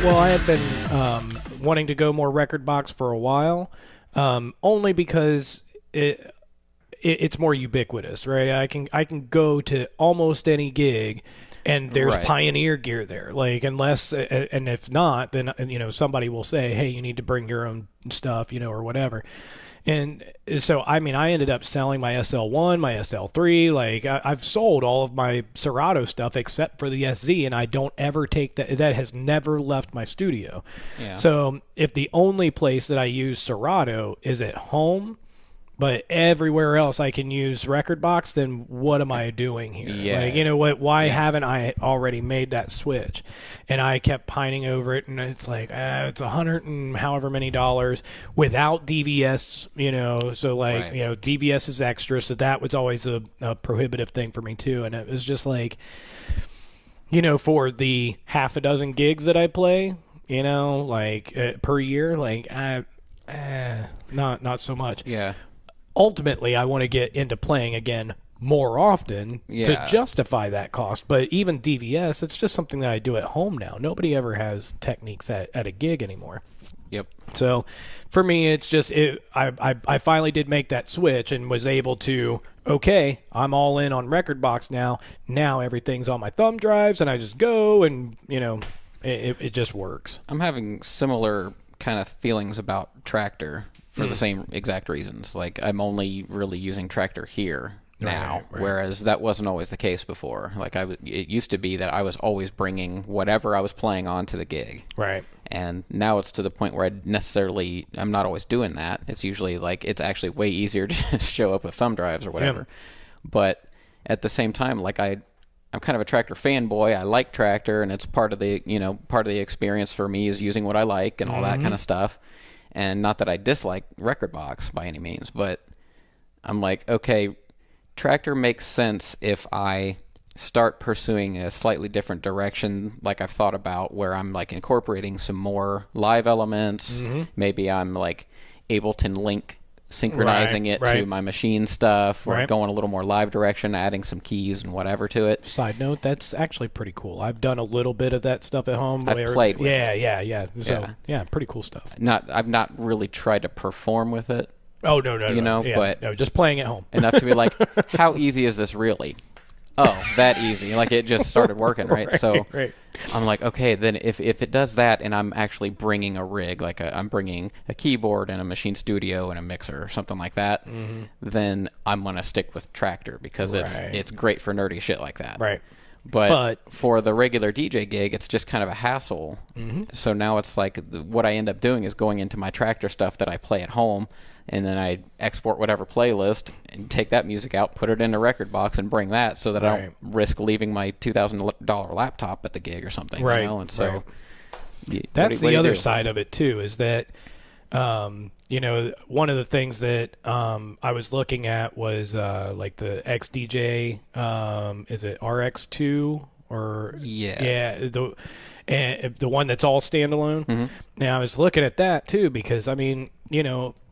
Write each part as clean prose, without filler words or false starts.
Well, I had been wanting to go more Rekordbox for a while, only because it's more ubiquitous, right? I can go to almost any gig, and there's Right. Pioneer gear there. Like, unless, and if not, then somebody will say, hey, you need to bring your own stuff, or whatever. And so, I mean, I ended up selling my SL1, my SL3. Like, I've sold all of my Serato stuff except for the SZ, and I don't ever take that. That has never left my studio. Yeah. So, if the only place that I use Serato is at home, but everywhere else I can use Rekordbox, then what am I doing here? Yeah. Like, you know what? Why haven't I already made that switch? And I kept pining over it, and it's like, it's $100 and however many dollars without DVS, So like, Right. DVS is extra, so that was always a prohibitive thing for me too. And it was just like, for the half a dozen gigs that I play, like per year, like not so much. Yeah. Ultimately, I want to get into playing again more often to justify that cost. But even DVS, it's just something that I do at home now. Nobody ever has techniques at a gig anymore. Yep. So for me, it's just I finally did make that switch and was able to, okay, I'm all in on Rekordbox now. Now everything's on my thumb drives, and I just go, and it just works. I'm having similar kind of feelings about Traktor for the same exact reasons. Like, I'm only really using Traktor here now, Right. whereas that wasn't always the case before. Like, it used to be that I was always bringing whatever I was playing on to the gig. Right. And now it's to the point where I'm not always doing that. It's usually like, it's actually way easier to just show up with thumb drives or whatever. Yeah. But at the same time, like, I'm kind of a Traktor fanboy. I like Traktor, and it's part of the experience for me is using what I like and all that kind of stuff. And not that I dislike Rekordbox by any means, but I'm like, okay, Traktor makes sense if I start pursuing a slightly different direction, like I've thought about, where I'm like incorporating some more live elements. Maybe I'm like Ableton Link synchronizing it to my machine stuff, or going a little more live direction, adding some keys and whatever to it. Side note, that's actually pretty cool. I've done a little bit of that stuff at home. I've played with it. Yeah. So, pretty cool stuff. I've not really tried to perform with it. Oh, no. But no, just playing at home. Enough to be like, how easy is this really? Oh, that easy. Like, it just started working, right? So I'm like, okay, then if it does that, and I'm actually bringing a rig, like I'm bringing a keyboard and a Machine Studio and a mixer or something like that, then I'm going to stick with Traktor because it's great for nerdy shit like that. Right. But for the regular DJ gig, it's just kind of a hassle. So now it's like what I end up doing is going into my Traktor stuff that I play at home, and then I export whatever playlist and take that music out, put it in a Rekordbox, and bring that so that I don't risk leaving my $2,000 laptop at the gig or something. Right. And so that's the other side of it too, is that one of the things that I was looking at was like the XDJ, is it RX2 or the one that's all standalone. Now I was looking at that too, because I mean,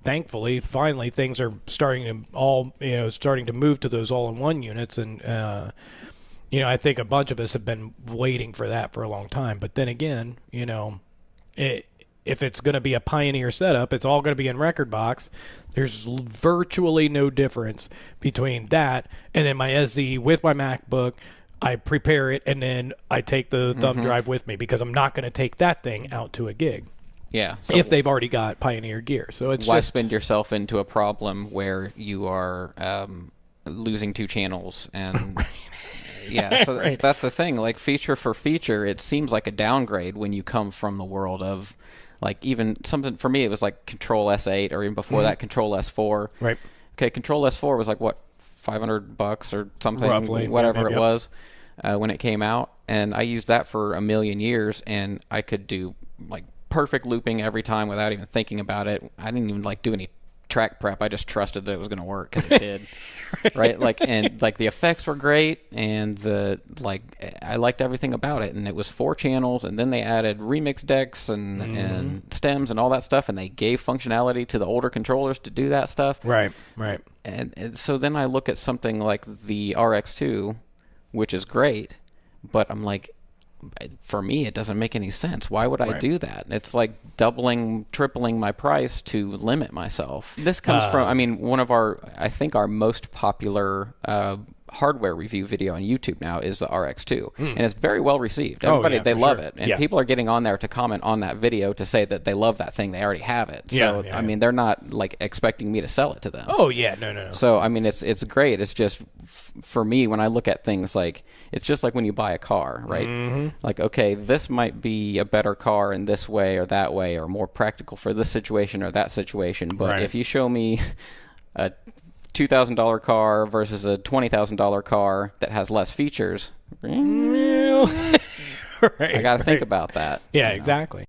thankfully, finally things are starting to move to those all-in-one units, and I think a bunch of us have been waiting for that for a long time. But then again, if it's going to be a Pioneer setup, it's all going to be in Rekordbox. There's virtually no difference between that and then my SZ with my MacBook. I prepare it, and then I take the thumb drive with me, because I'm not going to take that thing out to a gig. Yeah. So if they've already got Pioneer gear. So it's why spend yourself into a problem where you are losing two channels and so that's the thing. Like, feature for feature, it seems like a downgrade when you come from the world of, like, even something for me, it was like Control S8, or even before that, Control S4. Right. Okay, Control S4 was like, what, $500 or something, roughly, whatever it was when it came out, and I used that for a million years, and I could do like perfect looping every time without even thinking about it. I didn't even like do any track prep. I just trusted that it was going to work because it did. Right? Like, and like the effects were great, and I liked everything about it. And it was 4 channels, and then they added remix decks and stems and all that stuff, and they gave functionality to the older controllers to do that stuff. Right. And so then I look at something like the RX2, which is great, but I'm like, for me, it doesn't make any sense. Why would I Right. do that? It's like doubling, tripling my price to limit myself. This comes from, I mean, one of I think our most popular hardware review video on YouTube now is the RX2, and it's very well received. Everybody, they love it, and people are getting on there to comment on that video to say that they love that thing. They already have it, so I mean, they're not like expecting me to sell it to them. Oh yeah, no. So I mean, it's great. It's just for me, when I look at things, like it's just like when you buy a car, right? Like, okay, this might be a better car in this way or that way, or more practical for this situation or that situation, but if you show me a $2,000 car versus a $20,000 car that has less features, I got to think about that. Yeah, exactly.